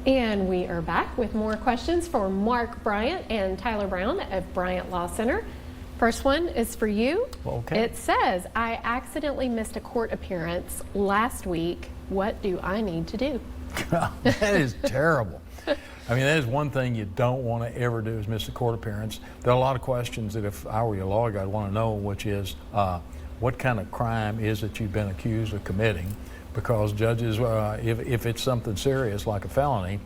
And we are back with more questions for Mark Bryant and Tyler Brown of Bryant Law Center. First one is for you. Okay. It says, I accidentally missed a court appearance last week. What do I need to do? That is terrible. I mean, that is one thing you don't want to ever do is miss a court appearance. There are a lot of questions that if I were your lawyer, I'd want to know, which is what kind of crime is it you've been accused of committing? Because judges, if it's something serious like a felony,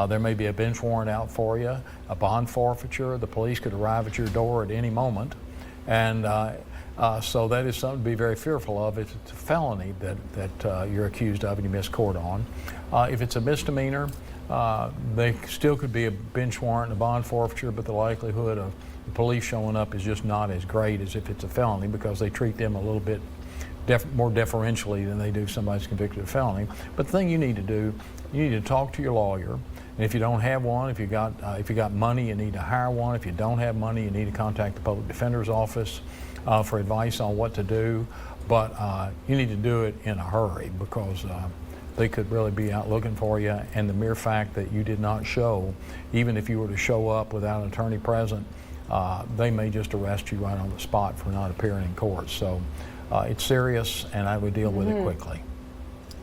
there may be a bench warrant out for you, a bond forfeiture. The police could arrive at your door at any moment. And so that is something to be very fearful of if it's a felony that you're accused of and you miss court on. If it's a misdemeanor, they still could be a bench warrant and a bond forfeiture, but the likelihood of the police showing up is just not as great as if it's a felony because they treat them a little bit more deferentially than they do somebody who's convicted of felony. But the thing you need to do, you need to talk to your lawyer. And if you don't have one, if you got money, you need to hire one. If you don't have money, you need to contact the public defender's office for advice on what to do. But you need to do it in a hurry because they could really be out looking for you. And the mere fact that you did not show, even if you were to show up without an attorney present, they may just arrest you right on the spot for not appearing in court. So it's serious, and I would deal with it quickly.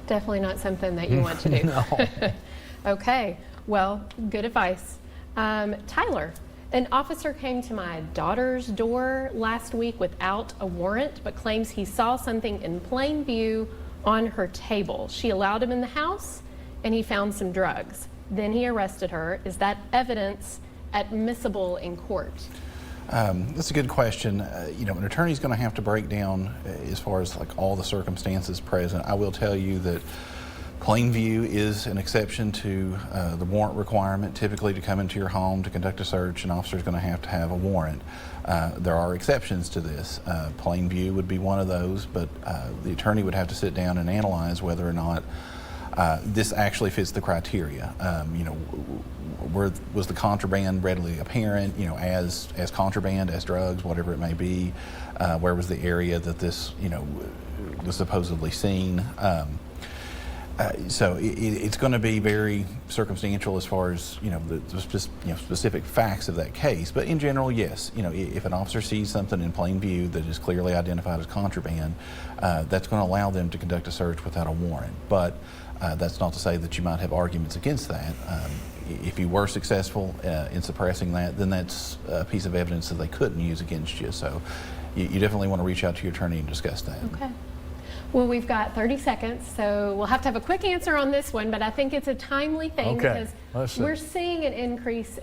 Definitely not something that you want to do. No. Okay, well, good advice. Tyler, an officer came to my daughter's door last week without a warrant, but claims he saw something in plain view on her table. She allowed him in the house, and he found some drugs. Then he arrested her. Is that evidence admissible in court? That's a good question. You know, an attorney's going to have to break down as far as like all the circumstances present. I will tell you that plain view is an exception to the warrant requirement. Typically, to come into your home to conduct a search, an officer is going to have a warrant. There are exceptions to this. Plain view would be one of those, but the attorney would have to sit down and analyze whether or not this actually fits the criteria. You know, was the contraband readily apparent? You know, as contraband, as drugs, whatever it may be. Where was the area that this, you know, was supposedly seen? So it's going to be very circumstantial as far as, you know, the specific facts of that case. But in general, yes, you know, if an officer sees something in plain view that is clearly identified as contraband, that's going to allow them to conduct a search without a warrant. But that's not to say that you might have arguments against that. If you were successful in suppressing that, then that's a piece of evidence that they couldn't use against you. So you definitely want to reach out to your attorney and discuss that. Okay. Well, we've got 30 seconds, so we'll have to have a quick answer on this one, but I think it's a timely thing because we're seeing an increase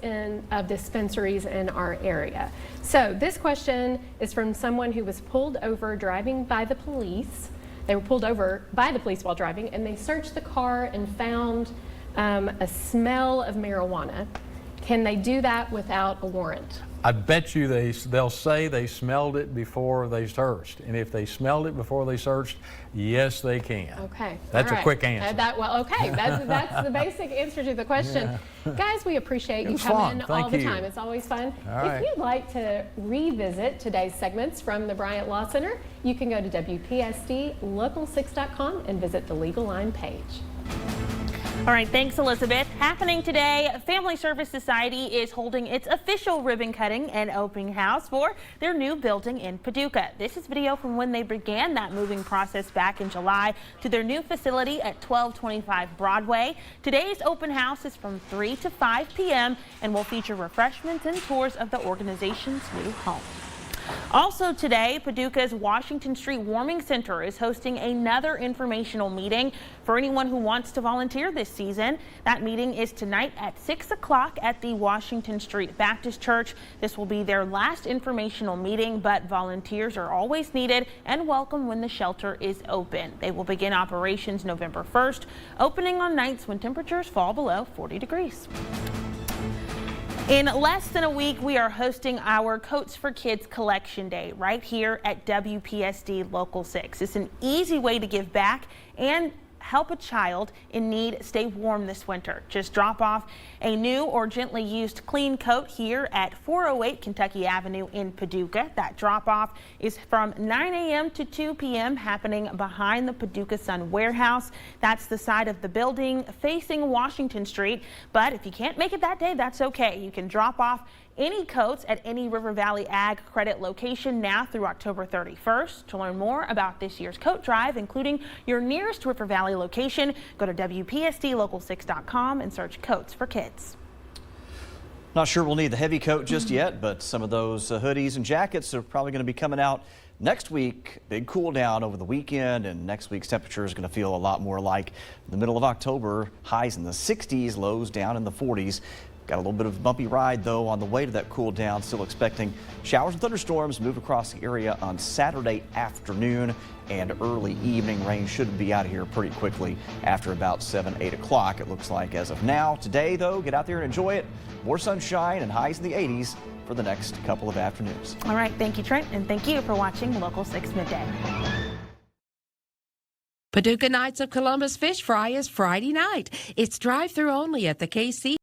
of dispensaries in our area. So this question is from someone who was pulled over driving by the police. They were pulled over by the police while driving, and they searched the car and found a smell of marijuana. Can they do that without a warrant? I bet you they'll say they smelled it before they searched. And if they smelled it before they searched, yes, they can. Okay. That's a quick answer. Okay. That's the basic answer to the question. Yeah. Guys, we appreciate you coming all the time. It's always fun. If you'd like to revisit today's segments from the Bryant Law Center, you can go to WPSDLocal6.com and visit the Legal Line page. All right, thanks, Elizabeth. Happening today, Family Service Society is holding its official ribbon cutting and opening house for their new building in Paducah. This is video from when they began that moving process back in July to their new facility at 1225 Broadway. Today's open house is from 3 to 5 p.m. and will feature refreshments and tours of the organization's new home. Also today, Paducah's Washington Street Warming Center is hosting another informational meeting for anyone who wants to volunteer this season. That meeting is tonight at 6 o'clock at the Washington Street Baptist Church. This will be their last informational meeting, but volunteers are always needed and welcome when the shelter is open. They will begin operations November 1st, opening on nights when temperatures fall below 40 degrees. In less than a week, we are hosting our Coats for Kids Collection Day right here at WPSD Local 6. It's an easy way to give back and help a child in need stay warm this winter. Just drop off a new or gently used clean coat here at 408 Kentucky Avenue in Paducah. That drop off is from 9 a.m. to 2 p.m. happening behind the Paducah Sun Warehouse. That's the side of the building facing Washington Street. But if you can't make it that day, that's okay. You can drop off any coats at any River Valley Ag Credit location now through October 31st. To learn more about this year's coat drive, including your nearest River Valley location, go to WPSDLocal6.com and search coats for kids. Not sure we'll need the heavy coat just yet, but some of those hoodies and jackets are probably going to be coming out next week. Big cool down over the weekend, and next week's temperature is going to feel a lot more like the middle of October. Highs in the 60s, lows down in the 40s. Got a little bit of a bumpy ride, though, on the way to that cool down. Still expecting showers and thunderstorms move across the area on Saturday afternoon, and early evening rain should be out of here pretty quickly after about 7, 8 o'clock, it looks like as of now. Today, though, get out there and enjoy it. More sunshine and highs in the 80s for the next couple of afternoons. All right. Thank you, Trent, and thank you for watching Local 6 Midday. Paducah Knights of Columbus Fish Fry is Friday night. It's drive-through only at the KC.